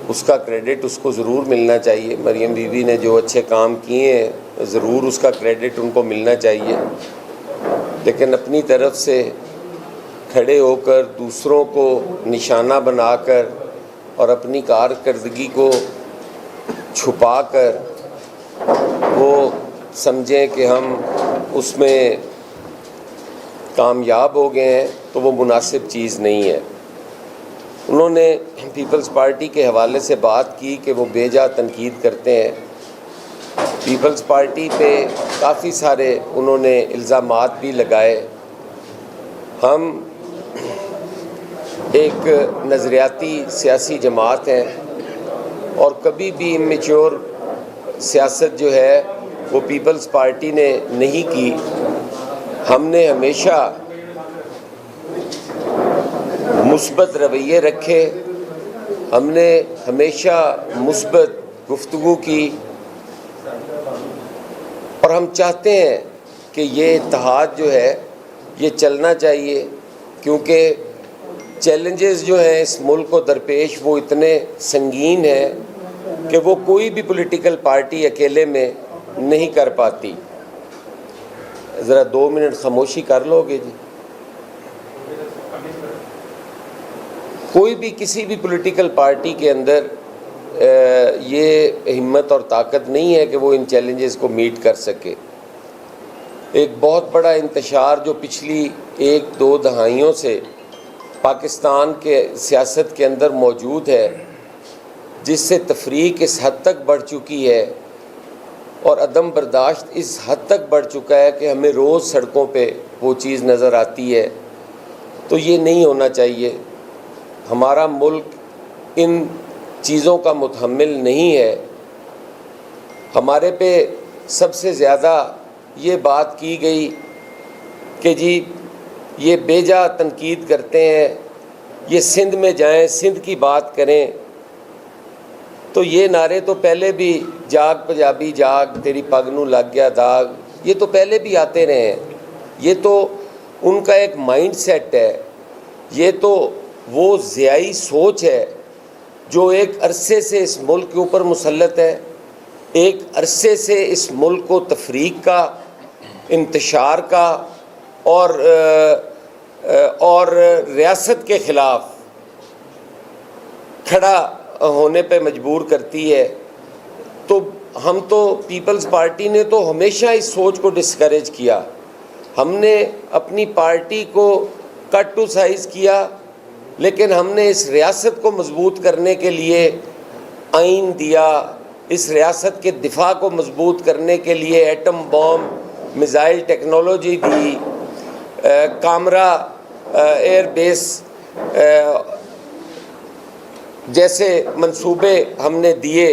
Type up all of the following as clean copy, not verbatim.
اس کا کریڈٹ اس کو ضرور ملنا چاہیے. مریم بی بی نے جو اچھے کام کیے ہیں ضرور اس کا کریڈٹ ان کو ملنا چاہیے, لیکن اپنی طرف سے کھڑے ہو کر دوسروں کو نشانہ بنا کر اور اپنی کارکردگی کو چھپا کر وہ سمجھیں کہ ہم اس میں کامیاب ہو گئے ہیں, تو وہ مناسب چیز نہیں ہے. انہوں نے پیپلز پارٹی کے حوالے سے بات کی کہ وہ بے جا تنقید کرتے ہیں. پیپلز پارٹی پہ کافی سارے انہوں نے الزامات بھی لگائے. ہم ایک نظریاتی سیاسی جماعت ہیں اور کبھی بھی امیچور سیاست جو ہے وہ پیپلز پارٹی نے نہیں کی. ہم نے ہمیشہ مثبت رویے رکھے, ہم نے ہمیشہ مثبت گفتگو کی, اور ہم چاہتے ہیں کہ یہ اتحاد جو ہے یہ چلنا چاہیے, کیونکہ چیلنجز جو ہیں اس ملک کو درپیش وہ اتنے سنگین ہیں کہ وہ کوئی بھی پولیٹیکل پارٹی اکیلے میں نہیں کر پاتی. ذرا 2 منٹ خاموشی کر لو گے جی. کوئی بھی کسی بھی پولیٹیکل پارٹی کے اندر یہ ہمت اور طاقت نہیں ہے کہ وہ ان چیلنجز کو میٹ کر سکے. ایک بہت بڑا انتشار جو پچھلی 1-2 دہائیوں سے پاکستان کے سیاست کے اندر موجود ہے, جس سے تفریق اس حد تک بڑھ چکی ہے اور عدم برداشت اس حد تک بڑھ چکا ہے کہ ہمیں روز سڑکوں پہ وہ چیز نظر آتی ہے. تو یہ نہیں ہونا چاہیے. ہمارا ملک ان چیزوں کا متحمل نہیں ہے. ہمارے پہ سب سے زیادہ یہ بات کی گئی کہ جی یہ بے جا تنقید کرتے ہیں, یہ سندھ میں جائیں, سندھ کی بات کریں. تو یہ نعرے تو پہلے بھی, جاگ پنجابی جاگ تیری پگ نو لگ گیا داغ, یہ تو پہلے بھی آتے رہے ہیں. یہ تو ان کا ایک مائنڈ سیٹ ہے, یہ تو وہ ضیائی سوچ ہے جو ایک عرصے سے اس ملک کے اوپر مسلط ہے. ایک عرصے سے اس ملک کو تفریق کا, انتشار کا اور ریاست کے خلاف کھڑا ہونے پہ مجبور کرتی ہے. تو ہم تو پیپلز پارٹی نے تو ہمیشہ اس سوچ کو ڈسکریج کیا. ہم نے اپنی پارٹی کو کٹ ٹو سائز کیا, لیکن ہم نے اس ریاست کو مضبوط کرنے کے لیے آئین دیا, اس ریاست کے دفاع کو مضبوط کرنے کے لیے ایٹم بام, میزائل ٹیکنالوجی دی, کامرا ایئر بیس جیسے منصوبے ہم نے دیے.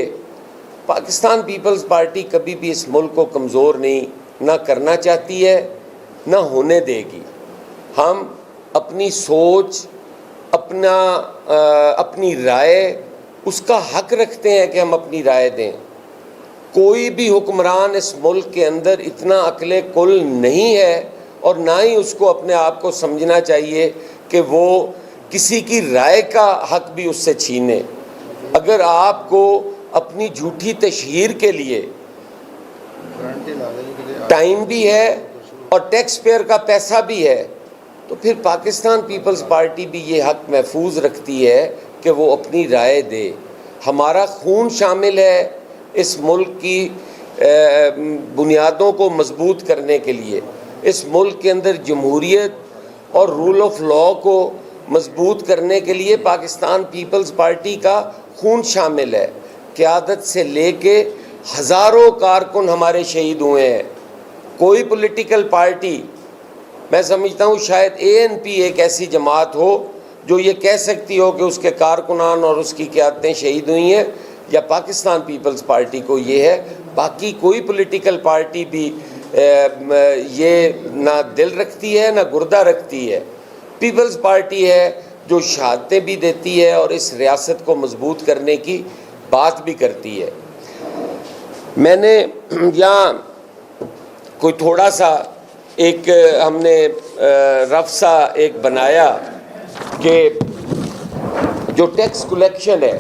پاکستان پیپلز پارٹی کبھی بھی اس ملک کو کمزور نہیں نہ کرنا چاہتی ہے, نہ ہونے دے گی. ہم اپنی سوچ, اپنی رائے, اس کا حق رکھتے ہیں کہ ہم اپنی رائے دیں. کوئی بھی حکمران اس ملک کے اندر اتنا عقل کل نہیں ہے, اور نہ ہی اس کو اپنے آپ کو سمجھنا چاہیے کہ وہ کسی کی رائے کا حق بھی اس سے چھینے. اگر آپ کو اپنی جھوٹی تشہیر کے لیے ٹائم بھی ہے اور ٹیکس پیئر کا پیسہ بھی ہے, تو پھر پاکستان پیپلز پارٹی بھی یہ حق محفوظ رکھتی ہے کہ وہ اپنی رائے دے. ہمارا خون شامل ہے اس ملک کی بنیادوں کو مضبوط کرنے کے لیے. اس ملک کے اندر جمہوریت اور رول آف لاء کو مضبوط کرنے کے لیے پاکستان پیپلز پارٹی کا خون شامل ہے. قیادت سے لے کے ہزاروں کارکن ہمارے شہید ہوئے ہیں. کوئی پولیٹیکل پارٹی, میں سمجھتا ہوں شاید ANP ایک ایسی جماعت ہو جو یہ کہہ سکتی ہو کہ اس کے کارکنان اور اس کی قیادتیں شہید ہوئی ہیں, یا پاکستان پیپلز پارٹی کو یہ ہے. باقی کوئی پولیٹیکل پارٹی بھی یہ نہ دل رکھتی ہے نہ گردہ رکھتی ہے. پیپلز پارٹی ہے جو شہادتیں بھی دیتی ہے اور اس ریاست کو مضبوط کرنے کی بات بھی کرتی ہے. میں نے یہاں کوئی تھوڑا سا ایک ہم نے رف سا ایک بنایا کہ جو ٹیکس کلیکشن ہے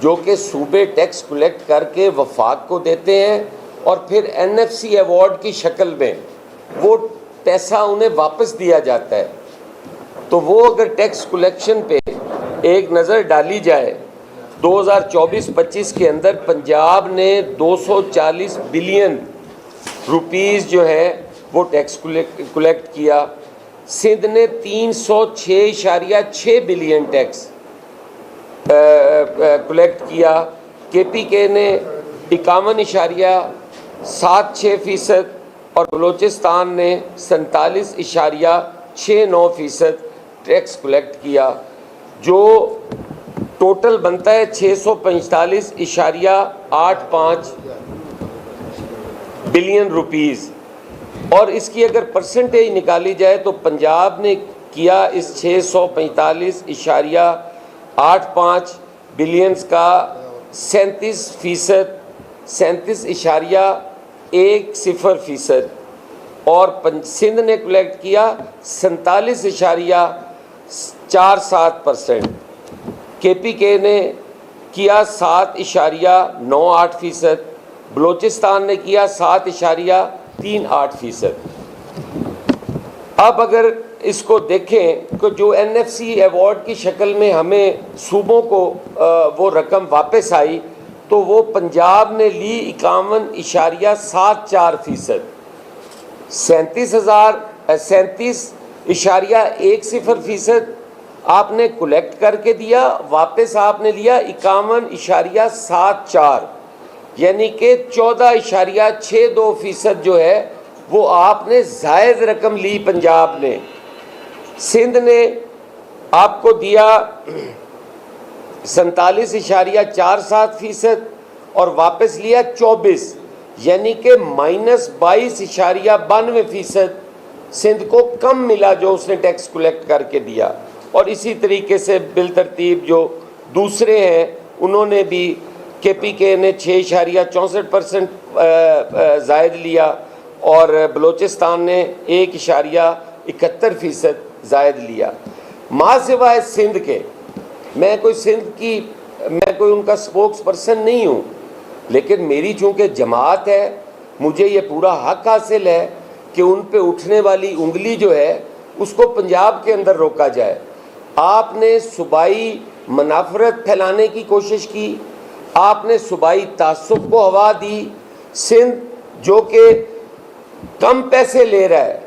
جو کہ صوبے ٹیکس کلیکٹ کر کے وفاق کو دیتے ہیں اور پھر NFC ایوارڈ کی شکل میں وہ پیسہ انہیں واپس دیا جاتا ہے. تو وہ اگر ٹیکس کلیکشن پہ ایک نظر ڈالی جائے 2024-25 کے اندر پنجاب نے 240 بلین روپیز جو ہے وہ ٹیکس کلیکٹ کیا, سندھ نے 306.6 بلین ٹیکس کلیکٹ کیا, KPK نے 51.76% اور بلوچستان نے 47.69% ٹیکس کلیکٹ کیا, جو ٹوٹل بنتا ہے 645.85 بلین روپیز. اور اس کی اگر پرسنٹیج نکالی جائے تو پنجاب نے کیا اس 645.85 بلینز کا 37.10% اور سندھ نے کلیکٹ کیا 47.47%. KPK نے کیا 7.98%, بلوچستان نے کیا 7.38%. اب اگر اس کو دیکھیں کہ جو NFC ایوارڈ کی شکل میں ہمیں صوبوں کو وہ رقم واپس آئی تو وہ پنجاب نے لی 51.74%, 37.10% آپ نے کلیکٹ کر کے دیا, واپس آپ نے لیا 51.74, یعنی کہ 14.62% جو ہے وہ آپ نے زائد رقم لی پنجاب نے. سندھ نے آپ کو دیا 47.47% اور واپس لیا 24, یعنی کہ -22.92% سندھ کو کم ملا جو اس نے ٹیکس کلیکٹ کر کے دیا. اور اسی طریقے سے بالترتیب جو دوسرے ہیں انہوں نے بھی KPK نے 6.64% زائد لیا اور بلوچستان نے 1.71% زائد لیا. ماں سوائے سندھ کے میں کوئی ان کا سپوکس پرسن نہیں ہوں, لیکن میری چونکہ جماعت ہے مجھے یہ پورا حق حاصل ہے کہ ان پہ اٹھنے والی انگلی جو ہے اس کو پنجاب کے اندر روکا جائے. آپ نے صوبائی منافرت پھیلانے کی کوشش کی, آپ نے صوبائی تعصب کو ہوا دی. سندھ جو کہ کم پیسے لے رہا ہے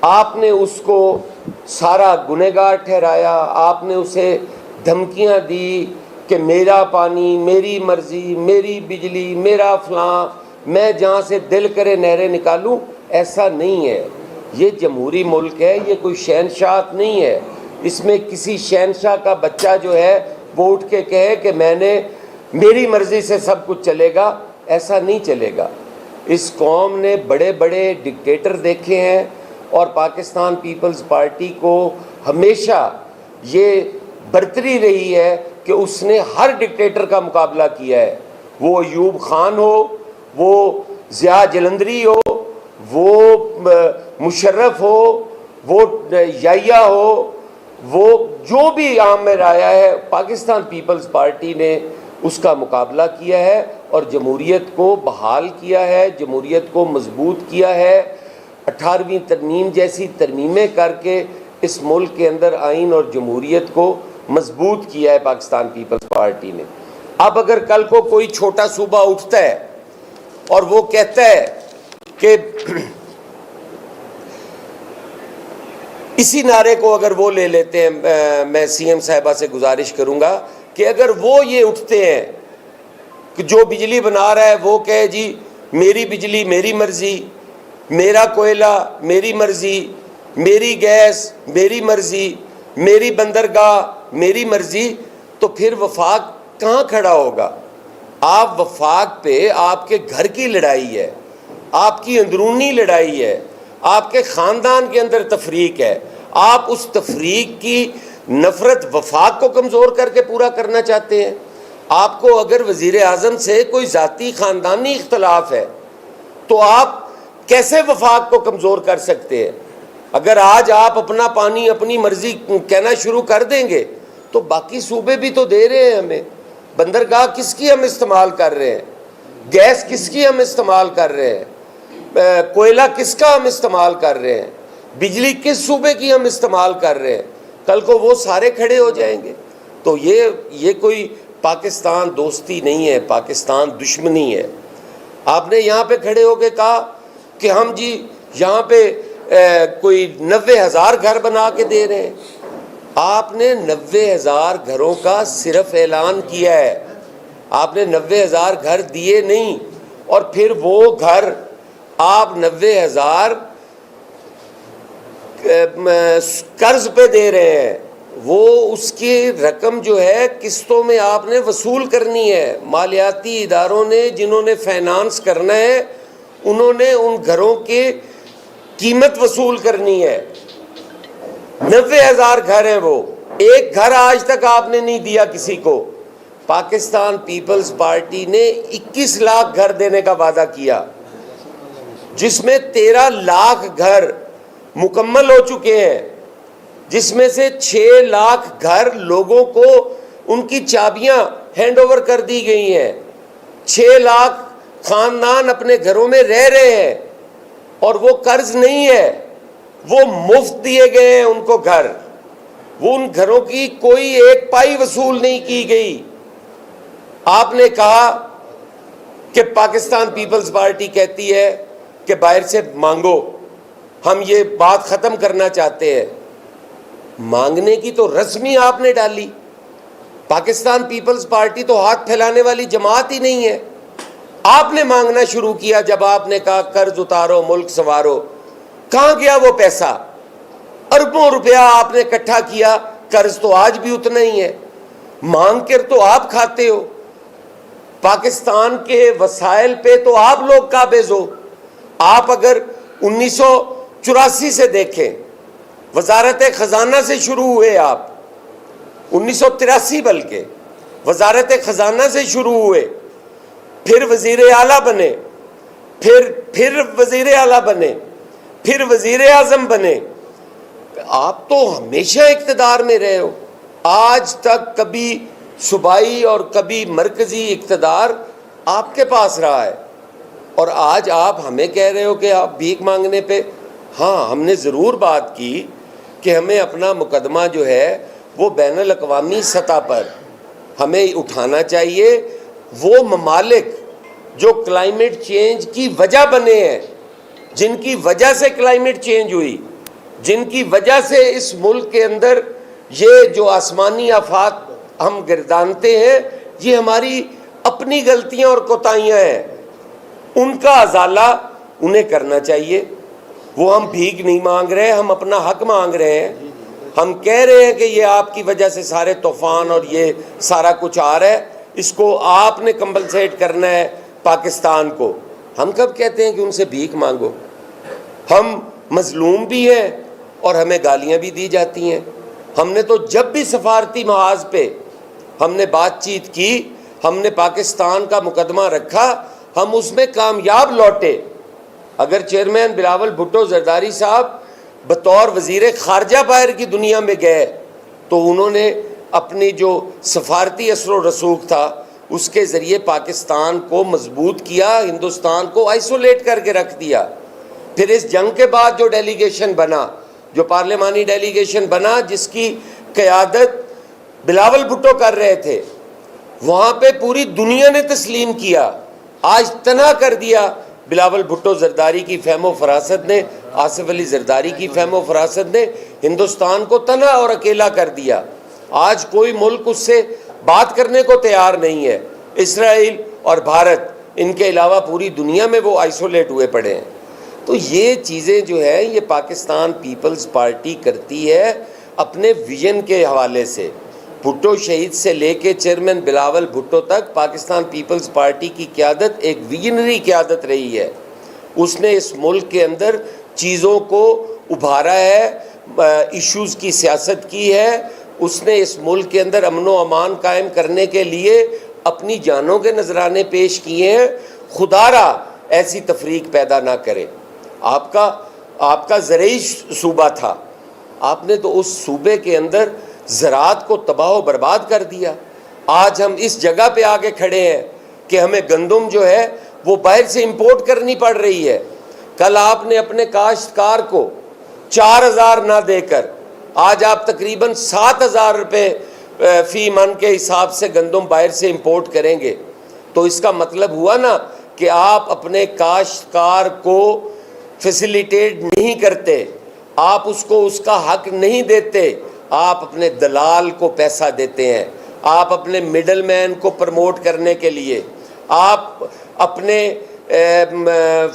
آپ نے اس کو سارا گنہگار ٹھہرایا, آپ نے اسے دھمکیاں دی کہ میرا پانی, میری مرضی, میری بجلی, میرا فلاں, میں جہاں سے دل کرے نہریں نکالوں. ایسا نہیں ہے, یہ جمہوری ملک ہے, یہ کوئی شہنشاہت نہیں ہے. اس میں کسی شہنشاہ کا بچہ جو ہے وہ اٹھ کے کہے کہ میری مرضی سے سب کچھ چلے گا, ایسا نہیں چلے گا. اس قوم نے بڑے بڑے ڈکٹیٹر دیکھے ہیں اور پاکستان پیپلز پارٹی کو ہمیشہ یہ برتری رہی ہے کہ اس نے ہر ڈکٹیٹر کا مقابلہ کیا ہے, وہ ایوب خان ہو, وہ ضیاء جلندری ہو, وہ مشرف ہو, وہ یحییٰ ہو, وہ جو بھی عام میں آیا ہے, پاکستان پیپلز پارٹی نے اس کا مقابلہ کیا ہے اور جمہوریت کو بحال کیا ہے, جمہوریت کو مضبوط کیا ہے. 18ویں ترمیم جیسی ترمیمیں کر کے اس ملک کے اندر آئین اور جمہوریت کو مضبوط کیا ہے پاکستان پیپلز پارٹی نے. اب اگر کل کو کوئی چھوٹا صوبہ اٹھتا ہے اور وہ کہتا ہے کہ اسی نعرے کو اگر وہ لے لیتے ہیں, میں CM صاحبہ سے گزارش کروں گا کہ اگر وہ یہ اٹھتے ہیں کہ جو بجلی بنا رہا ہے وہ کہے جی میری بجلی میری مرضی, میرا کوئلہ میری مرضی, میری گیس میری مرضی, میری بندرگاہ میری مرضی, تو پھر وفاق کہاں کھڑا ہوگا؟ آپ وفاق پہ آپ کے گھر کی لڑائی ہے, آپ کی اندرونی لڑائی ہے, آپ کے خاندان کے اندر تفریق ہے. آپ اس تفریق کی نفرت وفاق کو کمزور کر کے پورا کرنا چاہتے ہیں. آپ کو اگر وزیر اعظم سے کوئی ذاتی خاندانی اختلاف ہے تو آپ کیسے وفاق کو کمزور کر سکتے ہیں؟ اگر آج آپ اپنا پانی اپنی مرضی کہنا شروع کر دیں گے تو باقی صوبے بھی تو دے رہے ہیں ہمیں. بندرگاہ کس کی ہم استعمال کر رہے ہیں, گیس کس کی ہم استعمال کر رہے ہیں, کوئلہ کس کا ہم استعمال کر رہے ہیں, بجلی کس صوبے کی ہم استعمال کر رہے ہیں, کل کو وہ سارے کھڑے ہو جائیں گے. تو یہ کوئی پاکستان دوستی نہیں ہے, پاکستان دشمنی ہے. آپ نے یہاں پہ کھڑے ہو کے کہا کہ ہم جی یہاں پہ کوئی 90,000 گھر بنا کے دے رہے ہیں. آپ نے 90,000 گھروں کا صرف اعلان کیا ہے, آپ نے 90,000 گھر دیے نہیں. اور پھر وہ گھر آپ 90,000 قرض پہ دے رہے ہیں. وہ اس کی رقم جو ہے قسطوں میں آپ نے وصول کرنی ہے. مالیاتی اداروں نے جنہوں نے فائنانس کرنا ہے انہوں نے ان گھروں کی قیمت وصول کرنی ہے. 90,000 گھر ہیں, وہ ایک گھر آج تک آپ نے نہیں دیا کسی کو. پاکستان پیپلز پارٹی نے 21 لاکھ گھر دینے کا وعدہ کیا, جس میں 13 لاکھ گھر مکمل ہو چکے ہیں, جس میں سے 6 لاکھ گھر لوگوں کو ان کی چابیاں ہینڈ اوور کر دی گئی ہیں. 6 لاکھ خاندان اپنے گھروں میں رہ رہے ہیں, اور وہ قرض نہیں ہے, وہ مفت دیے گئے ہیں ان کو گھر. وہ ان گھروں کی کوئی ایک پائی وصول نہیں کی گئی. آپ نے کہا کہ پاکستان پیپلز پارٹی کہتی ہے کہ باہر سے مانگو, ہم یہ بات ختم کرنا چاہتے ہیں. مانگنے کی تو رسمی آپ نے ڈالی. پاکستان پیپلز پارٹی تو ہاتھ پھیلانے والی جماعت ہی نہیں ہے. آپ نے مانگنا شروع کیا جب آپ نے کہا قرض اتارو, ملک سنوارو. کہاں گیا وہ پیسہ؟ اربوں روپیہ آپ نے اکٹھا کیا, قرض تو آج بھی اتنا ہی ہے. مانگ کر تو آپ کھاتے ہو, پاکستان کے وسائل پہ تو آپ لوگ قابض ہو. آپ اگر 1984 سے دیکھیں, وزارت خزانہ سے شروع ہوئے آپ, 1983 بلکہ وزارت خزانہ سے شروع ہوئے, پھر وزیر اعلیٰ بنے, پھر وزیر اعلیٰ بنے, پھر وزیر اعظم بنے. آپ تو ہمیشہ اقتدار میں رہے ہو. آج تک کبھی صوبائی اور کبھی مرکزی اقتدار آپ کے پاس رہا ہے, اور آج آپ ہمیں کہہ رہے ہو کہ آپ بھیک مانگنے پہ. ہاں, ہم نے ضرور بات کی کہ ہمیں اپنا مقدمہ جو ہے وہ بین الاقوامی سطح پر ہمیں اٹھانا چاہیے. وہ ممالک جو کلائمیٹ چینج کی وجہ بنے ہیں, جن کی وجہ سے کلائمیٹ چینج ہوئی, جن کی وجہ سے اس ملک کے اندر یہ جو آسمانی آفات ہم گردانتے ہیں, یہ ہماری اپنی غلطیاں اور کوتاہیاں ہیں. ان کا ازالہ انہیں کرنا چاہیے. وہ ہم بھیک نہیں مانگ رہے, ہم اپنا حق مانگ رہے ہیں. ہم کہہ رہے ہیں کہ یہ آپ کی وجہ سے سارے طوفان اور یہ سارا کچھ آ رہا ہے, اس کو آپ نے کمپنسیٹ کرنا ہے پاکستان کو. ہم کب کہتے ہیں کہ ان سے بھیک مانگو؟ ہم مظلوم بھی ہیں اور ہمیں گالیاں بھی دی جاتی ہیں. ہم نے تو جب بھی سفارتی محاذ پہ ہم نے بات چیت کی, ہم نے پاکستان کا مقدمہ رکھا, ہم اس میں کامیاب لوٹے. اگر چیئرمین بلاول بھٹو زرداری صاحب بطور وزیر خارجہ باہر کی دنیا میں گئے تو انہوں نے اپنی جو سفارتی اثر و رسوخ تھا اس کے ذریعے پاکستان کو مضبوط کیا, ہندوستان کو آئسولیٹ کر کے رکھ دیا. پھر اس جنگ کے بعد جو ڈیلیگیشن بنا, جو پارلیمانی ڈیلیگیشن بنا, جس کی قیادت بلاول بھٹو کر رہے تھے, وہاں پہ پوری دنیا نے تسلیم کیا. آج تنہا کر دیا بلاول بھٹو زرداری کی فہم و فراست نے, آصف علی زرداری کی فہم و فراست نے ہندوستان کو تنہا اور اکیلا کر دیا. آج کوئی ملک اس سے بات کرنے کو تیار نہیں ہے. اسرائیل اور بھارت, ان کے علاوہ پوری دنیا میں وہ آئسولیٹ ہوئے پڑے ہیں. تو یہ چیزیں جو ہے یہ پاکستان پیپلز پارٹی کرتی ہے اپنے ویژن کے حوالے سے. بھٹو شہید سے لے کے چیئرمین بلاول بھٹو تک پاکستان پیپلز پارٹی کی قیادت ایک ویژنری قیادت رہی ہے. اس نے اس ملک کے اندر چیزوں کو ابھارا ہے, ایشوز کی سیاست کی ہے. اس نے اس ملک کے اندر امن و امان قائم کرنے کے لیے اپنی جانوں کے نذرانے پیش کیے ہیں. خدا را ایسی تفریق پیدا نہ کرے. آپ کا زرعی صوبہ تھا, آپ نے تو اس صوبے کے اندر زراعت کو تباہ و برباد کر دیا. آج ہم اس جگہ پہ آ کے کھڑے ہیں کہ ہمیں گندم جو ہے وہ باہر سے امپورٹ کرنی پڑ رہی ہے. کل آپ نے اپنے کاشتکار کو 4,000 نہ دے کر آج آپ تقریباً 7,000 روپے فی من کے حساب سے گندم باہر سے امپورٹ کریں گے. تو اس کا مطلب ہوا نا کہ آپ اپنے کاشتکار کو فیسیلیٹیٹ نہیں کرتے, آپ اس کو اس کا حق نہیں دیتے, آپ اپنے دلال کو پیسہ دیتے ہیں, آپ اپنے مڈل مین کو پروموٹ کرنے کے لیے, آپ اپنے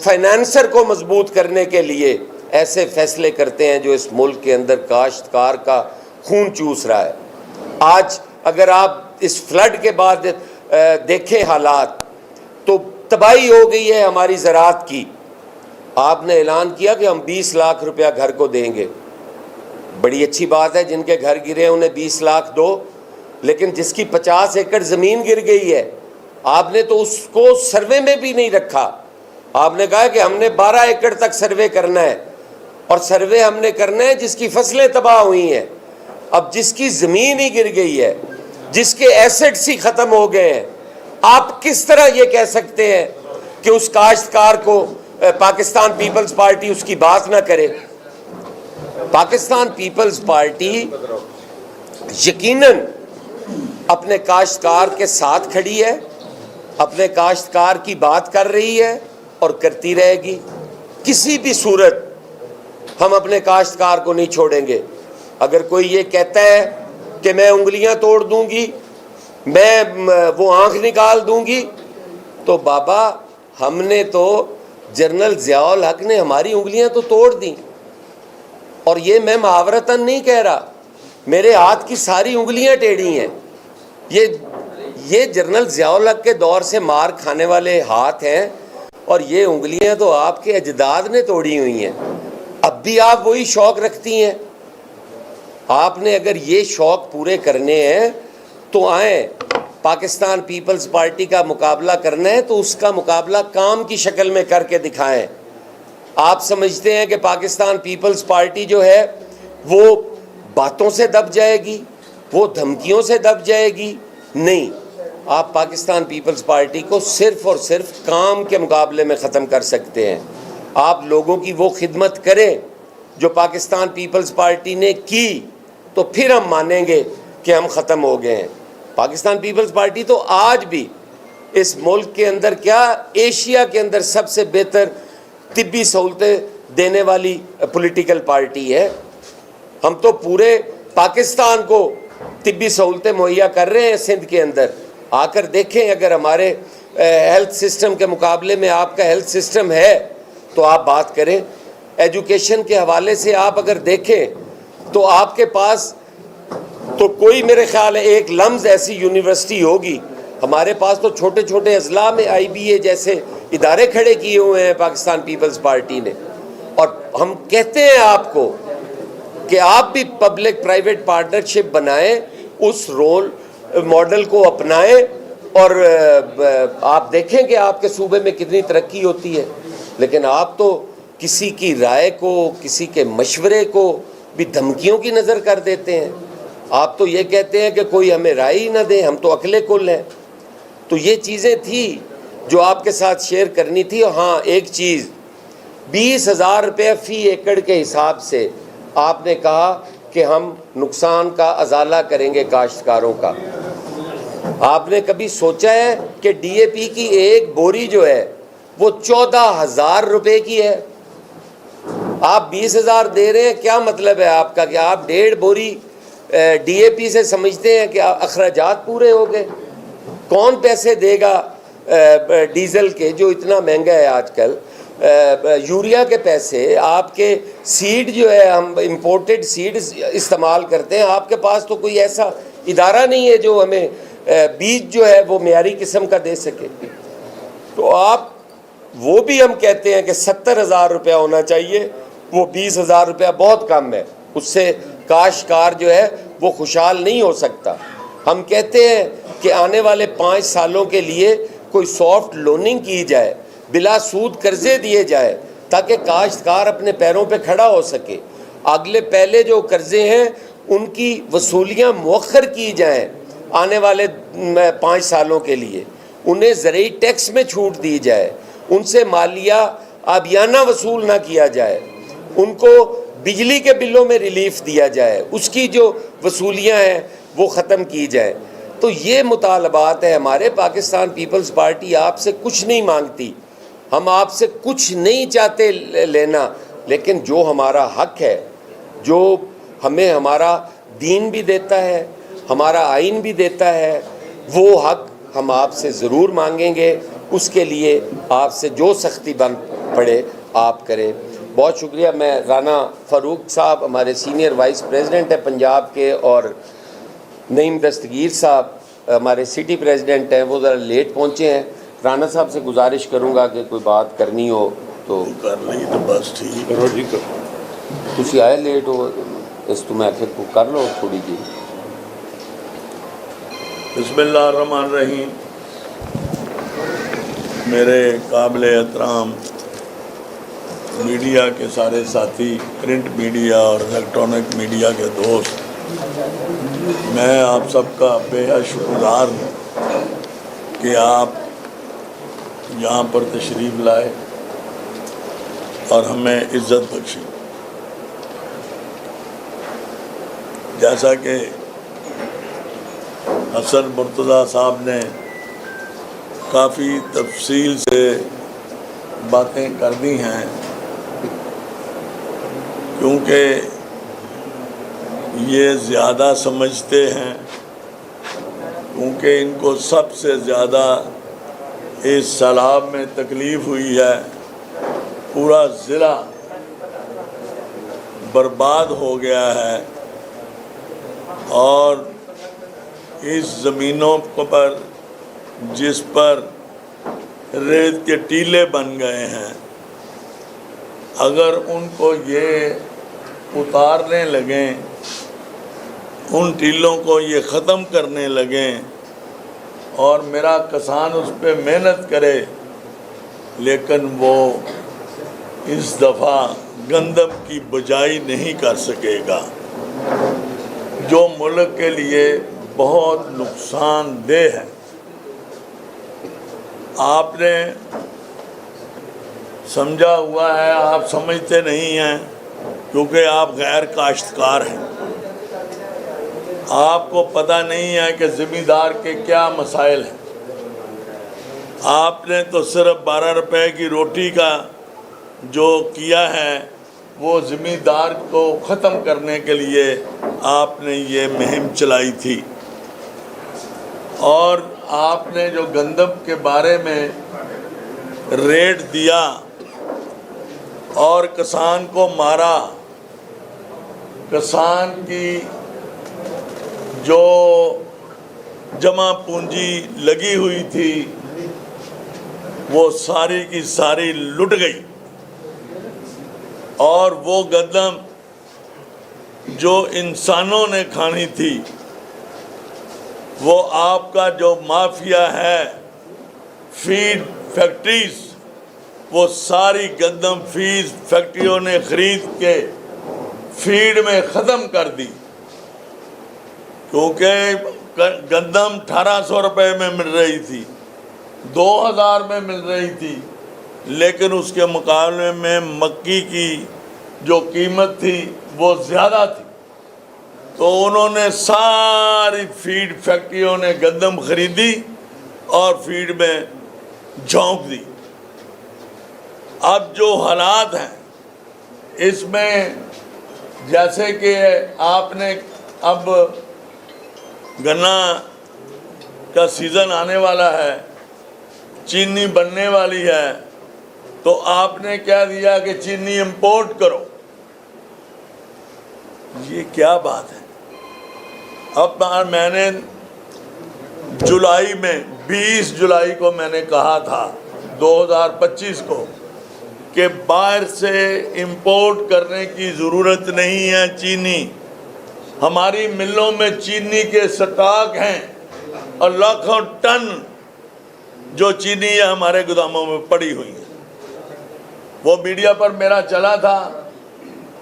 فائنانسر کو مضبوط کرنے کے لیے ایسے فیصلے کرتے ہیں جو اس ملک کے اندر کاشتکار کا خون چوس رہا ہے. آج اگر آپ اس فلڈ کے بعد دیکھیں حالات تو تباہی ہو گئی ہے ہماری زراعت کی. آپ نے اعلان کیا کہ ہم 20 لاکھ روپیہ گھر کو دیں گے. بڑی اچھی بات ہے, جن کے گھر گرے انہیں 20 لاکھ دو, لیکن جس کی 50 ایکڑ زمین گر گئی ہے آپ نے تو اس کو سروے میں بھی نہیں رکھا. آپ نے کہا کہ ہم نے 12 ایکڑ تک سروے کرنا ہے, اور سروے ہم نے کرنا ہے جس کی فصلیں تباہ ہوئی ہیں. اب جس کی زمین ہی گر گئی ہے, جس کے ایسٹس ہی ختم ہو گئے ہیں, آپ کس طرح یہ کہہ سکتے ہیں کہ اس کاشتکار کو پاکستان پیپلز پارٹی اس کی بات نہ کرے؟ پاکستان پیپلز پارٹی یقیناً اپنے کاشتکار کے ساتھ کھڑی ہے, اپنے کاشتکار کی بات کر رہی ہے اور کرتی رہے گی. کسی بھی صورت ہم اپنے کاشتکار کو نہیں چھوڑیں گے. اگر کوئی یہ کہتا ہے کہ میں انگلیاں توڑ دوں گی, میں وہ آنکھ نکال دوں گی, تو بابا ہم نے تو جنرل ضیاء الحق نے ہماری انگلیاں تو توڑ دیں. اور یہ میں محاورتاً نہیں کہہ رہا, میرے ہاتھ کی ساری انگلیاں ٹیڑھی ہیں. یہ جنرل ضیاء الحق کے دور سے مار کھانے والے ہاتھ ہیں, اور یہ انگلیاں تو آپ کے اجداد نے توڑی ہوئی ہیں. اب بھی آپ وہی شوق رکھتی ہیں. آپ نے اگر یہ شوق پورے کرنے ہیں تو آئیں, پاکستان پیپلز پارٹی کا مقابلہ کرنا ہے تو اس کا مقابلہ کام کی شکل میں کر کے دکھائیں. آپ سمجھتے ہیں کہ پاکستان پیپلز پارٹی جو ہے وہ باتوں سے دب جائے گی, وہ دھمکیوں سے دب جائے گی؟ نہیں, آپ پاکستان پیپلز پارٹی کو صرف اور صرف کام کے مقابلے میں ختم کر سکتے ہیں. آپ لوگوں کی وہ خدمت کریں جو پاکستان پیپلز پارٹی نے کی, تو پھر ہم مانیں گے کہ ہم ختم ہو گئے ہیں. پاکستان پیپلز پارٹی تو آج بھی اس ملک کے اندر کیا ایشیا کے اندر سب سے بہتر طبی سہولتیں دینے والی پولیٹیکل پارٹی ہے. ہم تو پورے پاکستان کو طبی سہولتیں مہیا کر رہے ہیں. سندھ کے اندر آ کر دیکھیں, اگر ہمارے ہیلتھ سسٹم کے مقابلے میں آپ کا ہیلتھ سسٹم ہے تو آپ بات کریں. ایجوکیشن کے حوالے سے آپ اگر دیکھیں تو آپ کے پاس تو کوئی میرے خیال ہے ایک لمز ایسی یونیورسٹی ہوگی. ہمارے پاس تو چھوٹے چھوٹے اضلاع میں IBA جیسے ادارے کھڑے کیے ہوئے ہیں پاکستان پیپلز پارٹی نے. اور ہم کہتے ہیں آپ کو کہ آپ بھی پبلک پرائیویٹ پارٹنرشپ بنائیں, اس رول ماڈل کو اپنائیں, اور آپ دیکھیں کہ آپ کے صوبے میں کتنی ترقی ہوتی ہے. لیکن آپ تو کسی کی رائے کو, کسی کے مشورے کو بھی دھمکیوں کی نظر کر دیتے ہیں. آپ تو یہ کہتے ہیں کہ کوئی ہمیں رائے ہی نہ دے, ہم تو اکلے کل ہیں. تو یہ چیزیں تھی جو آپ کے ساتھ شیئر کرنی تھی. ہاں, ایک چیز, 20,000 روپے فی ایکڑ کے حساب سے آپ نے کہا کہ ہم نقصان کا ازالہ کریں گے کاشتکاروں کا. آپ نے کبھی سوچا ہے کہ DAP کی ایک بوری جو ہے وہ 14,000 روپے کی ہے؟ آپ 20,000 دے رہے ہیں, کیا مطلب ہے آپ کا کہ آپ 1.5 بوری DAP سے سمجھتے ہیں کہ اخراجات پورے ہو گئے؟ کون پیسے دے گا ڈیزل کے جو اتنا مہنگا ہے آج کل, یوریا کے پیسے, آپ کے سیڈ جو ہے ہم امپورٹڈ سیڈ استعمال کرتے ہیں, آپ کے پاس تو کوئی ایسا ادارہ نہیں ہے جو ہمیں بیج جو ہے وہ معیاری قسم کا دے سکے. تو آپ وہ بھی ہم کہتے ہیں کہ 70,000 روپیہ ہونا چاہیے, وہ 20,000 روپیہ بہت کم ہے, اس سے کاشتکار جو ہے وہ خوشحال نہیں ہو سکتا. ہم کہتے ہیں کہ آنے والے 5 سالوں کے لیے کوئی سافٹ لوننگ کی جائے, بلا سود قرضے دیے جائے تاکہ کاشتکار اپنے پیروں پہ کھڑا ہو سکے. پہلے جو قرضے ہیں ان کی وصولیاں مؤخر کی جائیں آنے والے 5 سالوں کے لیے انہیں زرعی ٹیکس میں چھوٹ دی جائے، ان سے مالیہ آبیانہ وصول نہ کیا جائے، ان کو بجلی کے بلوں میں ریلیف دیا جائے، اس کی جو وصولیاں ہیں وہ ختم کی جائیں۔ تو یہ مطالبات ہیں ہمارے۔ پاکستان پیپلز پارٹی آپ سے کچھ نہیں مانگتی، ہم آپ سے کچھ نہیں چاہتے لینا، لیکن جو ہمارا حق ہے، جو ہمیں ہمارا دین بھی دیتا ہے، ہمارا آئین بھی دیتا ہے، وہ حق ہم آپ سے ضرور مانگیں گے۔ اس کے لیے آپ سے جو سختی بن پڑے آپ کریں۔ بہت شکریہ۔ میں رانا فاروق صاحب ہمارے سینئر وائس پریزیڈنٹ ہیں پنجاب کے، اور نعیم دستگیر صاحب ہمارے سٹی پریزیڈنٹ ہیں، وہ ذرا لیٹ پہنچے ہیں۔ رانا صاحب سے گزارش کروں گا کہ کوئی بات کرنی ہو تو کر لی تو بس ٹھیک کرو جی کرو۔ تسی آئے لیٹ ہو اس تو میں آخر کو کر لو تھوڑی جی۔ بسم اللہ الرحمن الرحیم۔ میرے قابل احترام میڈیا کے سارے ساتھی، پرنٹ میڈیا اور الیکٹرانک میڈیا کے دوست، میں آپ سب کا بے حد شکرگزار ہوں کہ آپ یہاں پر تشریف لائے اور ہمیں عزت بخشی۔ جیسا کہ حسن مرتضیٰ صاحب نے کافی تفصیل سے باتیں کر دی ہیں، کیونکہ یہ زیادہ سمجھتے ہیں، کیونکہ ان کو سب سے زیادہ اس سیلاب میں تکلیف ہوئی ہے۔ پورا ضلع برباد ہو گیا ہے اور اس زمینوں پر جس پر ریت کے ٹیلے بن گئے ہیں، اگر ان کو یہ اتارنے لگیں، ان ٹیلوں کو یہ ختم کرنے لگیں اور میرا کسان اس پہ محنت کرے، لیکن وہ اس دفعہ گندم کی بجائی نہیں کر سکے گا، جو ملک کے لیے بہت نقصان دہ ہے۔ آپ نے سمجھا ہوا ہے، آپ سمجھتے نہیں ہیں کیونکہ آپ غیر کاشتکار ہیں۔ آپ کو پتہ نہیں ہے کہ زمیندار کے کیا مسائل ہیں۔ آپ نے تو صرف 12 روپے کی روٹی کا جو کیا ہے وہ زمیندار کو ختم کرنے کے لیے آپ نے یہ مہم چلائی تھی، اور آپ نے جو گندم کے بارے میں ریٹ دیا اور کسان کو مارا، کسان کی جو جمع پونجی لگی ہوئی تھی وہ ساری کی ساری لٹ گئی، اور وہ گندم جو انسانوں نے کھانی تھی، وہ آپ کا جو مافیا ہے فیڈ فیکٹریز، وہ ساری گندم فیڈ فیکٹریوں نے خرید کے فیڈ میں ختم کر دی، کیونکہ گندم 1800 روپے میں مل رہی تھی، 2000 میں مل رہی تھی، لیکن اس کے مقابلے میں مکی کی جو قیمت تھی وہ زیادہ تھی، تو انہوں نے ساری فیڈ فیکٹریوں نے گندم خریدی اور فیڈ میں جھونک دی۔ اب جو حالات ہیں اس میں جیسے کہ آپ نے اب گنا کا سیزن آنے والا ہے، چینی بننے والی ہے، تو آپ نے کیا دیا کہ چینی امپورٹ کرو۔ یہ کیا بات ہے؟ اب میں نے جولائی میں 20 جولائی کو میں نے کہا تھا 2025 کو کہ باہر سے امپورٹ کرنے کی ضرورت نہیں ہے چینی، ہماری ملوں میں چینی کے سٹاک ہیں اور لاکھوں ٹن جو چینی ہے ہمارے گوداموں میں پڑی ہوئی ہے۔ وہ میڈیا پر میرا چلا تھا،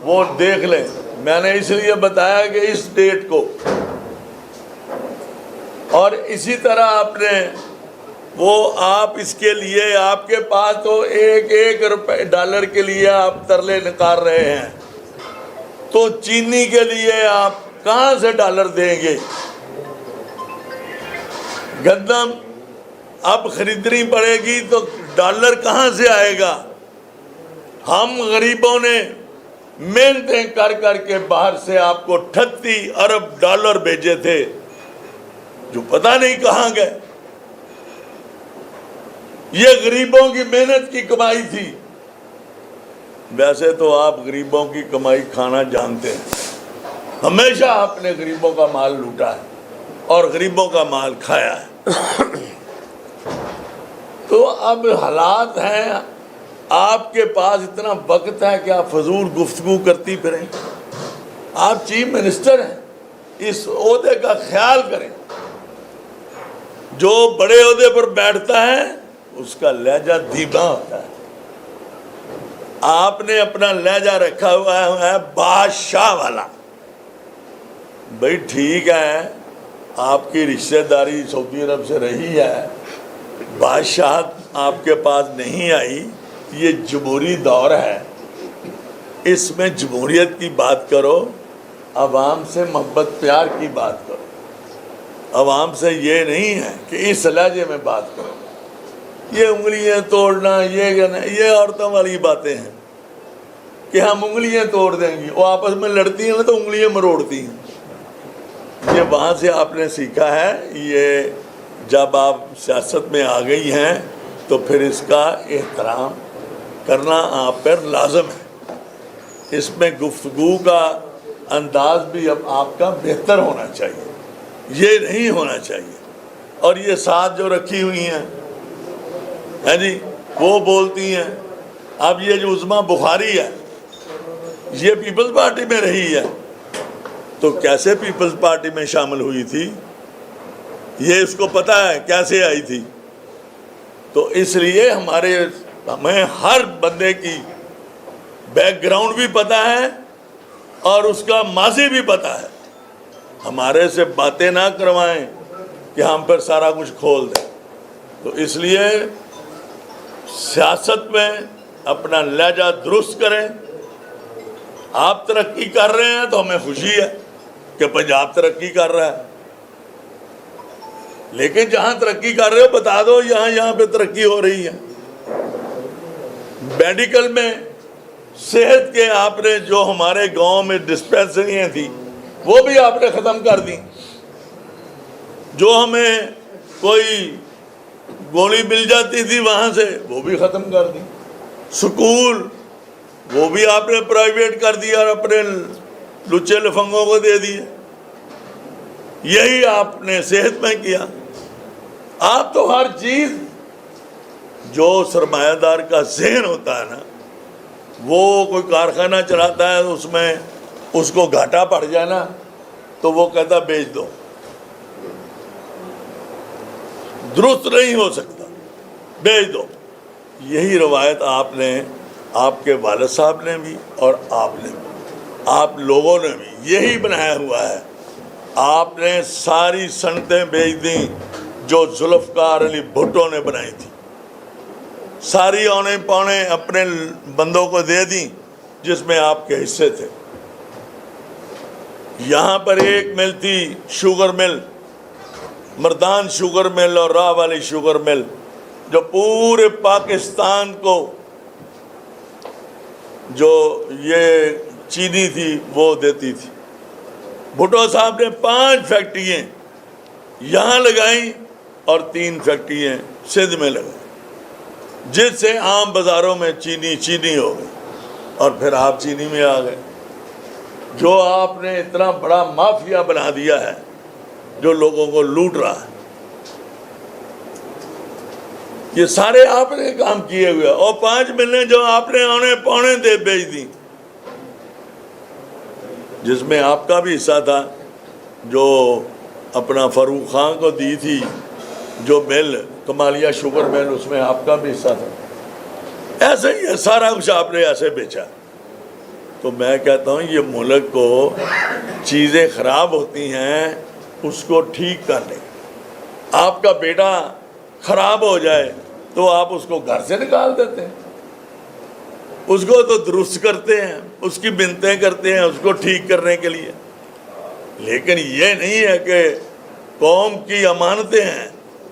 وہ دیکھ لیں۔ میں نے اس لیے بتایا کہ اس ڈیٹ کو اور اسی طرح آپ نے وہ آپ اس کے لیے آپ کے پاس تو ایک روپے ڈالر کے لیے آپ ترلے نکال رہے ہیں، تو چینی کے لیے آپ کہاں سے ڈالر دیں گے؟ گندم اب خریدنی پڑے گی تو ڈالر کہاں سے آئے گا؟ ہم غریبوں نے محنتیں کر کر کے باہر سے آپ کو 38 ارب ڈالر بھیجے تھے جو پتہ نہیں کہاں گئے۔ یہ غریبوں کی محنت کی کمائی تھی۔ ویسے تو آپ غریبوں کی کمائی کھانا جانتے ہیں، ہمیشہ آپ نے غریبوں کا مال لوٹا ہے اور غریبوں کا مال کھایا ہے۔ تو اب حالات ہیں، آپ کے پاس اتنا وقت ہے کہ آپ فضول گفتگو کرتی پھریں۔ آپ چیف منسٹر ہیں، اس عہدے کا خیال کریں۔ جو بڑے عہدے پر بیٹھتا ہے اس کا لہجہ دھیما ہوتا ہے۔ آپ نے اپنا لہجہ رکھا ہوا ہے بادشاہ والا۔ بھئی ٹھیک ہے، آپ کی رشتہ داری سعودی عرب سے رہی ہے، بادشاہت آپ کے پاس نہیں آئی، یہ جمہوری دور ہے، اس میں جمہوریت کی بات کرو، عوام سے محبت پیار کی بات کرو، عوام سے یہ نہیں ہے کہ اس لہجے میں بات کرو۔ یہ انگلیاں توڑنا، یہ عورتوں والی باتیں ہیں کہ ہم انگلیاں توڑ دیں گی، وہ آپس میں لڑتی ہیں تو انگلیاں مروڑتی ہیں۔ یہ وہاں سے آپ نے سیکھا ہے۔ یہ جب آپ سیاست میں آ گئی ہیں تو پھر اس کا احترام کرنا آپ پر لازم ہے۔ اس میں گفتگو کا انداز بھی اب آپ کا بہتر ہونا چاہیے، یہ نہیں ہونا چاہیے۔ اور یہ ساتھ جو رکھی ہوئی ہیں جی وہ بولتی ہیں۔ اب یہ جو عظمیٰ بخاری ہے یہ پیپلز پارٹی میں رہی ہے، تو کیسے پیپلز پارٹی میں شامل ہوئی تھی یہ اس کو پتہ ہے کیسے آئی تھی۔ تو اس لیے ہمیں ہر بندے کی بیک گراؤنڈ بھی پتہ ہے اور اس کا ماضی بھی پتہ ہے۔ ہمارے سے باتیں نہ کروائیں کہ ہم پر سارا کچھ کھول دیں۔ تو اس لیے سیاست میں اپنا لہجہ درست کریں۔ آپ ترقی کر رہے ہیں تو ہمیں خوشی ہے کہ پنجاب ترقی کر رہا ہے، لیکن جہاں ترقی کر رہے ہو بتا دو یہاں پہ ترقی ہو رہی ہے۔ میڈیکل میں صحت کے آپ نے جو ہمارے گاؤں میں ڈسپینسریاں تھی وہ بھی آپ نے ختم کر دی۔ جو ہمیں کوئی گولی مل جاتی تھی وہاں سے وہ بھی ختم کر دی۔ سکول وہ بھی آپ نے پرائیویٹ کر دیا اور اپنے لچے لفنگوں کو دے دیے۔ یہی آپ نے صحت میں کیا۔ آپ تو ہر چیز جو سرمایہ دار کا ذہن ہوتا ہے نا، وہ کوئی کارخانہ چلاتا ہے اس میں اس کو گھاٹا پڑ جائے نا تو وہ کہتا بیچ دو، درست نہیں ہو سکتا، بیچ دو۔ یہی روایت آپ نے، آپ کے والد صاحب نے بھی اور آپ نے بھی، آپ لوگوں نے بھی یہی بنایا ہوا ہے۔ آپ نے ساری صنعتیں بیچ دیں جو ذوالفقار علی بھٹو نے بنائی تھی، ساری اونے پونے اپنے بندوں کو دے دیں جس میں آپ کے حصے تھے۔ یہاں پر ایک مل تھی شوگر مل، مردان شوگر مل اور راہ والی شوگر مل، جو پورے پاکستان کو جو یہ چینی تھی وہ دیتی تھی۔ بھٹو صاحب نے 5 فیکٹریاں یہاں لگائیں اور 3 فیکٹریاں سندھ میں لگائیں، جس سے عام بازاروں میں چینی ہو گئی، اور پھر آپ چینی میں آ گئے۔ جو آپ نے اتنا بڑا مافیا بنا دیا ہے جو لوگوں کو لوٹ رہا ہے، یہ سارے آپ نے کام کیے ہوئے، اور 5 ملیں جو آپ نے اونے پونے دے بیچ دی، جس میں آپ کا بھی حصہ تھا، جو اپنا فاروق خان کو دی تھی جو مل کمالیہ شوگر مل، اس میں آپ کا بھی حصہ تھا۔ ایسے ہی سارا کچھ آپ نے ایسے بیچا۔ تو میں کہتا ہوں یہ ملک کو چیزیں خراب ہوتی ہیں اس کو ٹھیک کر لیں۔ آپ کا بیٹا خراب ہو جائے تو آپ اس کو گھر سے نکال دیتے ہیں، اس کو تو درست کرتے ہیں، اس کی منتیں کرتے ہیں اس کو ٹھیک کرنے کے لیے، لیکن یہ نہیں ہے کہ قوم کی امانتیں ہیں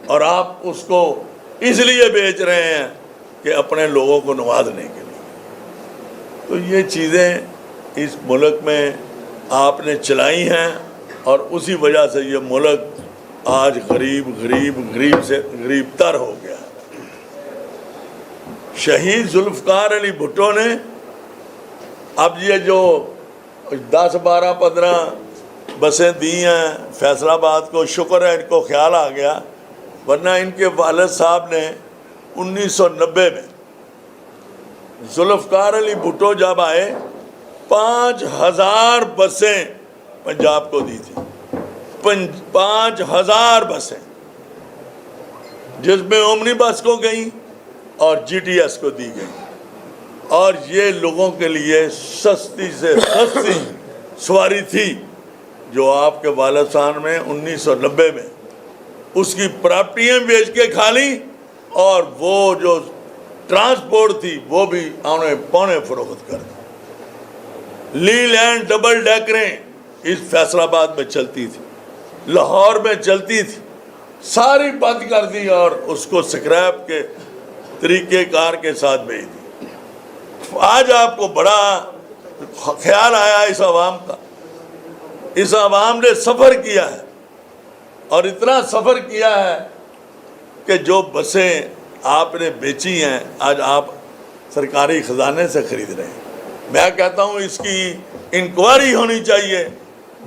اور آپ اس کو اس لیے بیچ رہے ہیں کہ اپنے لوگوں کو نوازنے کے لیے۔ تو یہ چیزیں اس ملک میں آپ نے چلائی ہیں اور اسی وجہ سے یہ ملک آج غریب سے غریب تر ہو گیا۔ شہید ذوالفقار علی بھٹو نے اب یہ جو 10 12 15 بسیں دی ہیں فیصل آباد کو، شکر ہے ان کو خیال آ گیا، ورنہ ان کے والد صاحب نے 1990 میں ذوالفقار علی بھٹو جب آئے 5000 بسیں پنجاب کو دی تھی، 5000 بسیں، جس میں اومنی بس کو گئیں اور جی ٹی ایس کو دی گئی، اور یہ لوگوں کے لیے سستی سے سستی سواری تھی جو آپ کے والد صاحب نے 1990 میں اس کی پراپرٹیاں بیچ کے کھا لی، اور وہ جو ٹرانسپورٹ تھی وہ بھی آنے پونے فروخت کر دی۔ لی لینڈ ڈبل ڈیکریں اس فیصل آباد میں چلتی تھی، لاہور میں چلتی تھی، ساری بند کر دی اور اس کو سکریپ کے طریقہ کار کے ساتھ بھیج دی۔ آج آپ کو بڑا خیال آیا اس عوام کا، اس عوام نے سفر کیا ہے اور اتنا سفر کیا ہے کہ جو بسیں آپ نے بیچی ہیں آج آپ سرکاری خزانے سے خرید رہے ہیں۔ میں کہتا ہوں اس کی انکوائری ہونی چاہیے،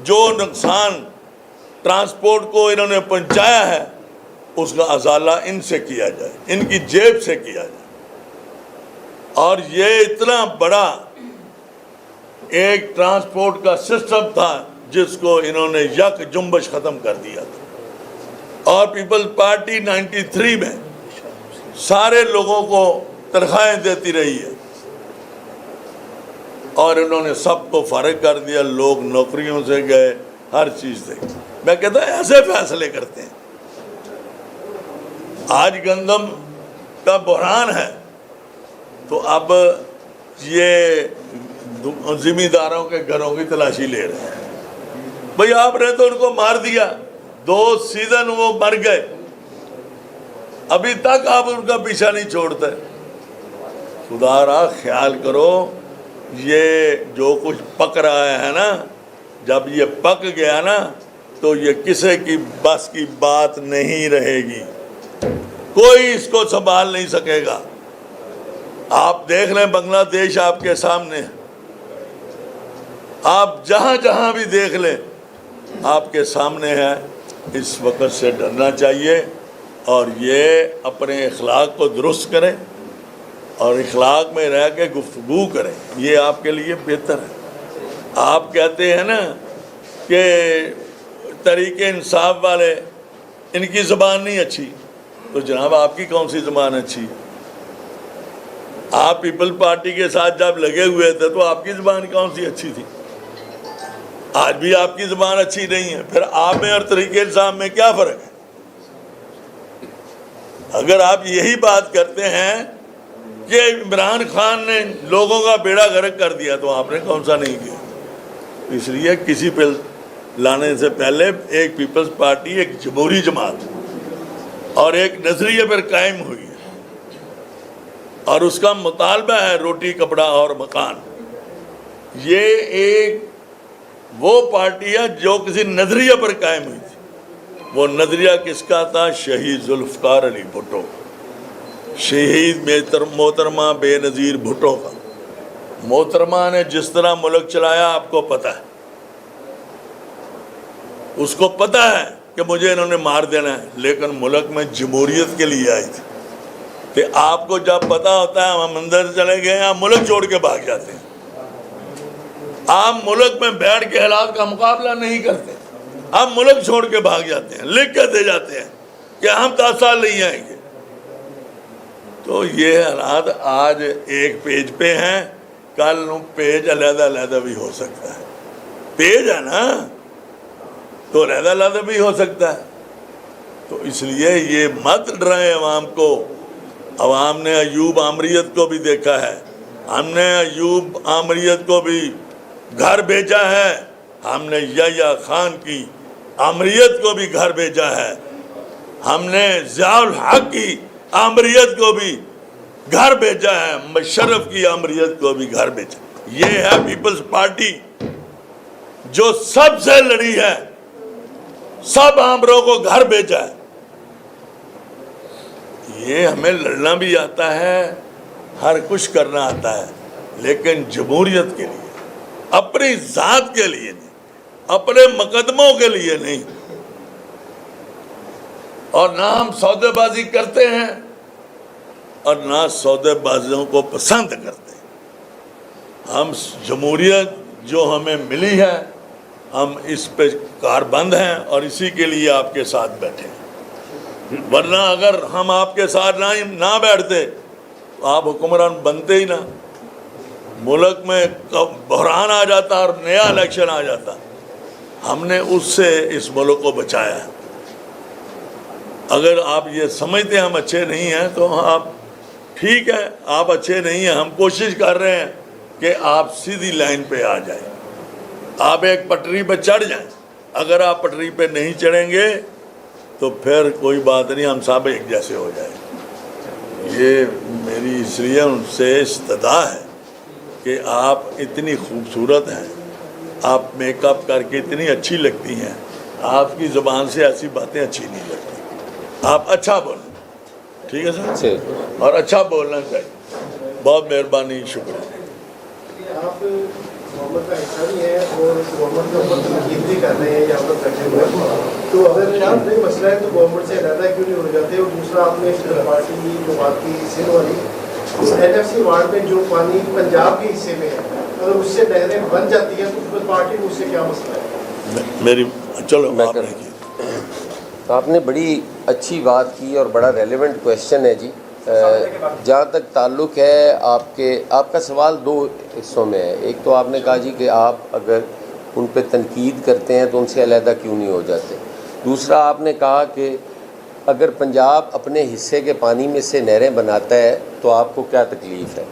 جو نقصان ٹرانسپورٹ کو انہوں نے پہنچایا ہے اس کا ازالہ ان سے کیا جائے، ان کی جیب سے کیا جائے۔ اور یہ اتنا بڑا ایک ٹرانسپورٹ کا سسٹم تھا جس کو انہوں نے یک جنبش ختم کر دیا تھا، اور پیپلز پارٹی 93 میں سارے لوگوں کو تنخواہیں دیتی رہی ہے اور انہوں نے سب کو فارغ کر دیا، لوگ نوکریوں سے گئے، ہر چیز سے۔ میں کہتا ہوں ایسے فیصلے کرتے ہیں۔ آج گندم کا بحران ہے تو اب یہ زمینداروں کے گھروں کی تلاشی لے رہے ہیں۔ بھئی آپ نے تو ان کو مار دیا، 2 سیزن وہ مر گئے، ابھی تک آپ ان کا پیچھا نہیں چھوڑتے۔ خدا را خیال کرو، یہ جو کچھ پک رہا ہے نا، جب یہ پک گیا نا تو یہ کسی کی بس کی بات نہیں رہے گی، کوئی اس کو سنبھال نہیں سکے گا۔ آپ دیکھ لیں بنگلہ دیش آپ کے سامنے، آپ جہاں جہاں بھی دیکھ لیں آپ کے سامنے ہے۔ اس وقت سے ڈرنا چاہیے اور یہ اپنے اخلاق کو درست کریں اور اخلاق میں رہ کے گفتگو کریں، یہ آپ کے لیے بہتر ہے۔ آپ کہتے ہیں نا کہ تحریک انصاف والے ان کی زبان نہیں اچھی، تو جناب آپ کی کون سی زبان اچھی؟ آپ پیپل پارٹی کے ساتھ جب لگے ہوئے تھے تو آپ کی زبان کون سی اچھی تھی؟ آج بھی آپ کی زبان اچھی نہیں ہے، پھر آپ میں اور تحریک انصاف میں کیا فرق ہے؟ اگر آپ یہی بات کرتے ہیں کہ عمران خان نے لوگوں کا بیڑا غرق کر دیا تو آپ نے کون سا نہیں کیا؟ اس لیے کسی پہ لانے سے پہلے ایک پیپلز پارٹی ایک جمہوری جماعت اور ایک نظریے پر قائم ہوئی ہے، اور اس کا مطالبہ ہے روٹی کپڑا اور مکان۔ یہ ایک وہ پارٹی ہے جو کسی نظریے پر قائم ہوئی تھی۔ وہ نظریہ کس کا تھا؟ شہید ذوالفقار علی بھٹو، شہید محترمہ بے نظیر بھٹو کا۔ محترمہ نے جس طرح ملک چلایا آپ کو پتہ ہے، اس کو پتہ ہے کہ مجھے انہوں نے مار دینا ہے، لیکن ملک میں جمہوریت کے لیے آئی تھی۔ کہ آپ کو جب پتہ ہوتا ہے ہم اندر چلے گئے، آپ ملک چھوڑ کے بھاگ جاتے ہیں، آپ ملک میں بیٹھ کے حالات کا مقابلہ نہیں کرتے، آپ ملک چھوڑ کے بھاگ جاتے ہیں، لکھ کے دے جاتے ہیں کہ ہم 10 سال نہیں آئیں گے۔ تو یہ حالات آج ایک پیج پہ ہیں، کل پیج علیحدہ علیحدہ بھی ہو سکتا ہے۔ پیج ہے نا تو علیحدہ علیحدہ بھی ہو سکتا ہے۔ تو اس لیے یہ مت ڈرائیں عوام کو. عوام نے ایوب آمریت کو بھی دیکھا ہے, ہم نے ایوب آمریت کو بھی گھر بھیجا ہے, ہم نے یحییٰ خان کی آمریت کو بھی گھر بھیجا ہے, ہم نے ضیاء الحق کی آمریت کو بھی گھر بھیجا ہے, مشرف کی آمریت کو بھی گھر بھیجا. یہ ہے پیپلز پارٹی جو سب سے لڑی ہے, سب آمروں کو گھر بھیجا ہے. یہ ہمیں لڑنا بھی آتا ہے, ہر کچھ کرنا آتا ہے, لیکن جمہوریت کے لیے, اپنی ذات کے لیے نہیں, اپنے مقدموں کے لیے نہیں. اور نہ ہم سودے بازی کرتے ہیں اور نہ سودے بازیوں کو پسند کرتے ہیں. ہم جمہوریت جو ہمیں ملی ہے, ہم اس پہ کاربند ہیں اور اسی کے لیے آپ کے ساتھ بیٹھے ہیں. ورنہ اگر ہم آپ کے ساتھ نہ بیٹھتے تو آپ حکمران بنتے ہی نہ, ملک میں بحران آ جاتا اور نیا الیکشن آ جاتا. ہم نے اس سے اس ملک کو بچایا ہے. اگر آپ یہ سمجھتے ہیں ہم اچھے نہیں ہیں تو آپ ٹھیک ہے, آپ اچھے نہیں ہیں, ہم کوشش کر رہے ہیں کہ آپ سیدھی لائن پہ آ جائیں, آپ ایک پٹری پہ چڑھ جائیں. اگر آپ پٹری پہ نہیں چڑھیں گے تو پھر کوئی بات نہیں, ہم سب ایک جیسے ہو جائیں. یہ میری اس لیے ان سے استدعا ہے کہ آپ اتنی خوبصورت ہیں, آپ میک اپ کر کے اتنی اچھی لگتی ہیں, آپ کی زبان سے ایسی باتیں اچھی نہیں لگتی. آپ اچھا بولیں, ٹھیک ہے سر, اور اچھا بولنا چاہیے. بہت مہربانی, شکریہ. آپ محمد کا حصہ بھی ہے اور گورنمنٹ کے اوپر تنقید بھی کر رہے ہیں یہاں پر بیٹھے ہوئے, تو اگر نہیں مسئلہ ہے تو گورنمنٹ سے علیحدہ کیوں نہیں ہو جاتے؟ اور دوسرا آپ نے پارٹی کی جو بات کی سندھ والی, اس NFC وارڈ میں جو پانی پنجاب کے حصے میں ہے, اگر اس سے نہریں بن جاتی ہیں تو پھر پارٹی کو اس سے کیا مسئلہ ہے؟ میری چلو میں آپ نے بڑی اچھی بات کی اور بڑا ریلیونٹ کویشچن ہے جی. جہاں تک تعلق ہے آپ کا سوال دو حصوں میں ہے. ایک تو آپ نے کہا جی کہ آپ اگر ان پہ تنقید کرتے ہیں تو ان سے علیحدہ کیوں نہیں ہو جاتے. دوسرا آپ نے کہا کہ اگر پنجاب اپنے حصے کے پانی میں سے نہریں بناتا ہے تو آپ کو کیا تکلیف ہے.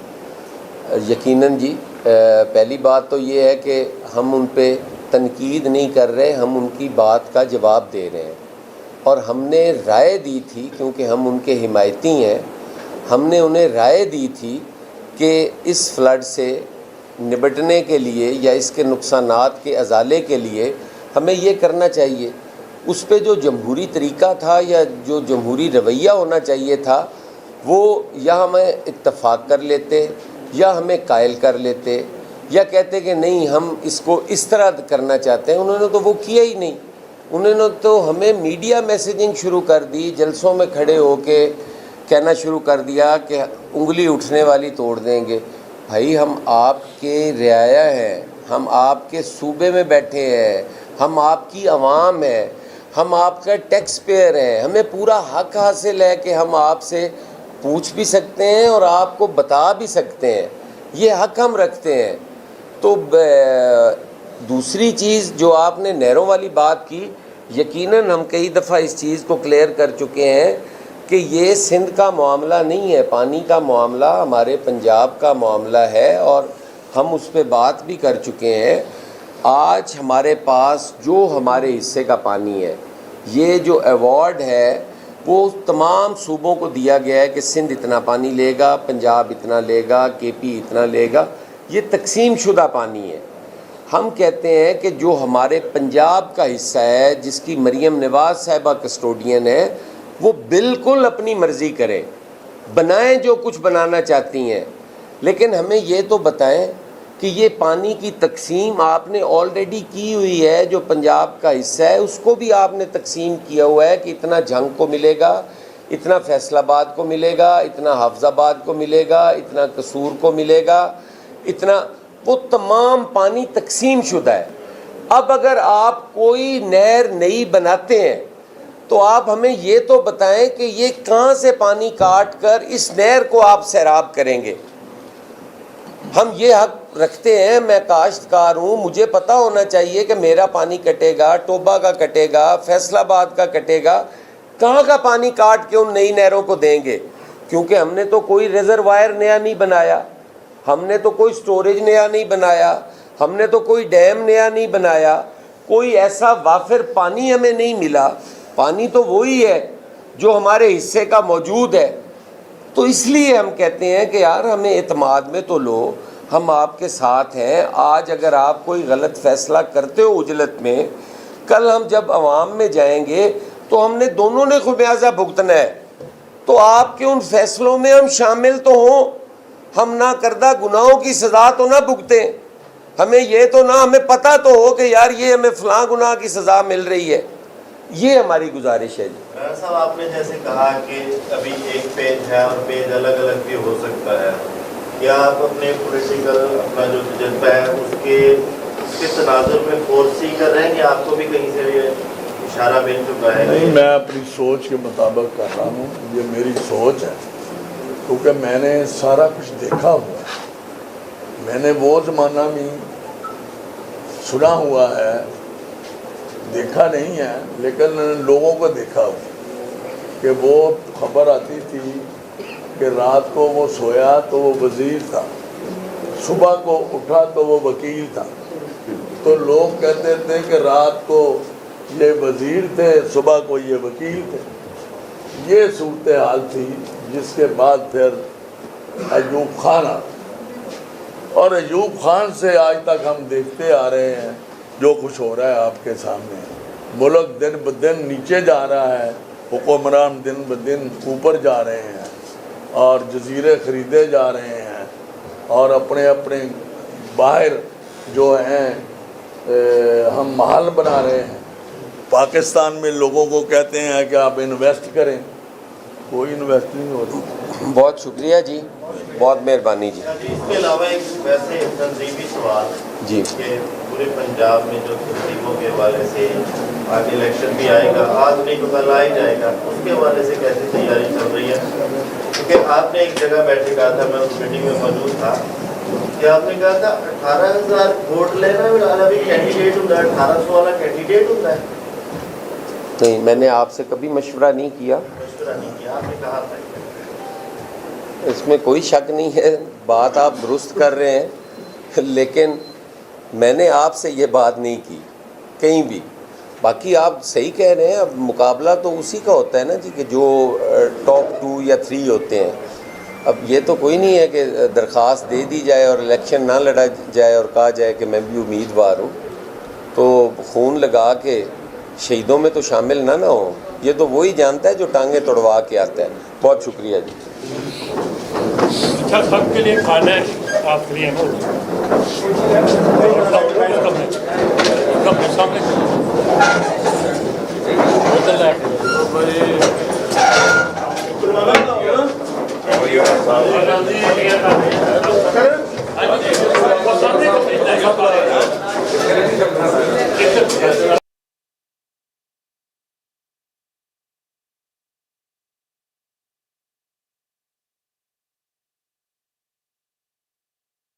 یقیناً جی, پہلی بات تو یہ ہے کہ ہم ان پہ تنقید نہیں کر رہے, ہم ان کی بات کا جواب دے رہے ہیں. اور ہم نے رائے دی تھی, کیونکہ ہم ان کے حمایتی ہیں, ہم نے انہیں رائے دی تھی کہ اس فلڈ سے نبٹنے کے لیے یا اس کے نقصانات کے ازالے کے لیے ہمیں یہ کرنا چاہیے. اس پہ جو جمہوری طریقہ تھا یا جو جمہوری رویہ ہونا چاہیے تھا وہ یا ہمیں اتفاق کر لیتے یا ہمیں قائل کر لیتے یا کہتے کہ نہیں ہم اس کو اس طرح کرنا چاہتے ہیں. انہوں نے تو وہ کیا ہی نہیں. انہوں نے تو ہمیں میڈیا میسیجنگ شروع کر دی, جلسوں میں کھڑے ہو کے کہنا شروع کر دیا کہ انگلی اٹھنے والی توڑ دیں گے. بھائی ہم آپ کے رعایا ہیں, ہم آپ کے صوبے میں بیٹھے ہیں, ہم آپ کی عوام ہیں, ہم آپ کا ٹیکس پیئر ہیں, ہمیں پورا حق حاصل ہے کہ ہم آپ سے پوچھ بھی سکتے ہیں اور آپ کو بتا بھی سکتے ہیں, یہ حق ہم رکھتے ہیں. تو دوسری چیز جو آپ نے نہروں والی بات کی, یقیناً ہم کئی دفعہ اس چیز کو کلیئر کر چکے ہیں کہ یہ سندھ کا معاملہ نہیں ہے, پانی کا معاملہ ہمارے پنجاب کا معاملہ ہے اور ہم اس پہ بات بھی کر چکے ہیں. آج ہمارے پاس جو ہمارے حصے کا پانی ہے, یہ جو ایوارڈ ہے وہ تمام صوبوں کو دیا گیا ہے کہ سندھ اتنا پانی لے گا, پنجاب اتنا لے گا, KP اتنا لے گا. یہ تقسیم شدہ پانی ہے. ہم کہتے ہیں کہ جو ہمارے پنجاب کا حصہ ہے, جس کی مریم نواز صاحبہ کسٹوڈین ہے, وہ بالکل اپنی مرضی کریں, بنائیں جو کچھ بنانا چاہتی ہیں, لیکن ہمیں یہ تو بتائیں کہ یہ پانی کی تقسیم آپ نے آلریڈی کی ہوئی ہے. جو پنجاب کا حصہ ہے اس کو بھی آپ نے تقسیم کیا ہوا ہے کہ اتنا جھنگ کو ملے گا, اتنا فیصل آباد کو ملے گا, اتنا حافظ آباد کو ملے گا, اتنا قصور کو ملے گا, اتنا. وہ تمام پانی تقسیم شدہ ہے. اب اگر آپ کوئی نہر نئی بناتے ہیں تو آپ ہمیں یہ تو بتائیں کہ یہ کہاں سے پانی کاٹ کر اس نہر کو آپ سیراب کریں گے. ہم یہ حق رکھتے ہیں, میں کاشتکار ہوں, مجھے پتہ ہونا چاہیے کہ میرا پانی کٹے گا, ٹوبا کا کٹے گا, فیصل آباد کا کٹے گا. کہاں کا پانی کاٹ کے ان نئی نہروں کو دیں گے؟ کیونکہ ہم نے تو کوئی ریزروائر نیا نہیں بنایا، ہم نے تو کوئی سٹوریج نیا نہیں بنایا، ہم نے تو کوئی ڈیم نیا نہیں بنایا، کوئی ایسا وافر پانی ہمیں نہیں ملا. پانی تو وہی ہے جو ہمارے حصے کا موجود ہے. تو اس لیے ہم کہتے ہیں کہ یار ہمیں اعتماد میں تو لو، ہم آپ کے ساتھ ہیں. آج اگر آپ کوئی غلط فیصلہ کرتے ہو عجلت میں، کل ہم جب عوام میں جائیں گے تو ہم نے دونوں نے خمیازہ بھگتنا ہے. تو آپ کے ان فیصلوں میں ہم شامل تو ہوں، ہم نہ کردہ گناہوں کی سزا تو نہ بھگتیں. ہمیں یہ تو نہ، ہمیں پتہ تو ہو کہ یار یہ ہمیں فلاں گناہ کی سزا مل رہی ہے. یہ ہماری گزارش ہے جی. صاحب آپ نے جیسے کہا کہ ابھی ایک پیج ہے اور پیج الگ الگ بھی ہو سکتا ہے، کیا آپ اپنے پولیٹیکل اپنا جو جذبہ ہے اس کے تناظر میں فورسی کر رہے ہیں کہ آپ کو بھی کہیں سے یہ اشارہ مل چکا ہے؟ نہیں، میں اپنی سوچ کے مطابق کر رہا ہوں، یہ میری سوچ ہے، کیونکہ میں نے سارا کچھ دیکھا ہوا ہے. میں نے وہ زمانہ بھی سنا ہوا ہے، دیکھا نہیں ہے، لیکن لوگوں کو دیکھا ہوا کہ وہ خبر آتی تھی کہ رات کو وہ سویا تو وہ وزیر تھا، صبح کو اٹھا تو وہ وکیل تھا. تو لوگ کہتے تھے کہ رات کو یہ وزیر تھے، صبح کو یہ وکیل تھے. یہ صورتحال تھی، جس کے بعد پھر ایوب خان آ، اور ایوب خان سے آج تک ہم دیکھتے آ رہے ہیں جو کچھ ہو رہا ہے آپ کے سامنے. ملک دن بدن نیچے جا رہا ہے، حکمران دن بدن اوپر جا رہے ہیں، اور جزیرے خریدے جا رہے ہیں، اور اپنے اپنے باہر جو ہیں ہم محل بنا رہے ہیں. پاکستان میں لوگوں کو کہتے ہیں کہ آپ انویسٹ کریں، کوئی انویسٹ نہیں ہوتی. بہت شکریہ جی، بہت مہربانی جی. اس کے علاوہ ایک ویسے تنظیمی سوال جی کہ پورے پنجاب میں جو تنظیموں کے حوالے سے آگے الیکشن بھی آئے گا، آج نہیں تو کل آ ہی جائے گا، اس کے حوالے سے کیسی تیاری چل رہی ہے؟ کیونکہ آپ نے ایک جگہ بیٹھے کہا تھا، میں اس میٹنگ میں موجود تھا، کہ آپ نے کہا تھا 18,000 ووٹ لینا والا بھی کینڈیڈیٹ ہوتا ہے، 1800 والا کینڈیڈیٹ ہوتا ہے. نہیں، میں نے آپ سے کبھی مشورہ نہیں کیا، مشورہ نہیں کیا، آپ نے کہا تھا. اس میں کوئی شک نہیں ہے، بات آپ درست کر رہے ہیں، لیکن میں نے آپ سے یہ بات نہیں کی کہیں بھی. باقی آپ صحیح کہہ رہے ہیں، اب مقابلہ تو اسی کا ہوتا ہے نا جی، کہ جو ٹاپ 2 یا 3 ہوتے ہیں. اب یہ تو کوئی نہیں ہے کہ درخواست دے دی جائے اور الیکشن نہ لڑا جائے اور کہا جائے کہ میں بھی امیدوار ہوں. تو خون لگا کے شہیدوں میں تو شامل نہ ہو. یہ تو وہی جانتا ہے جو ٹانگیں توڑوا کے آتا ہے. بہت شکریہ جی. اچھا، سب کے لیے کھانا ہے آپ کے لیے سامنے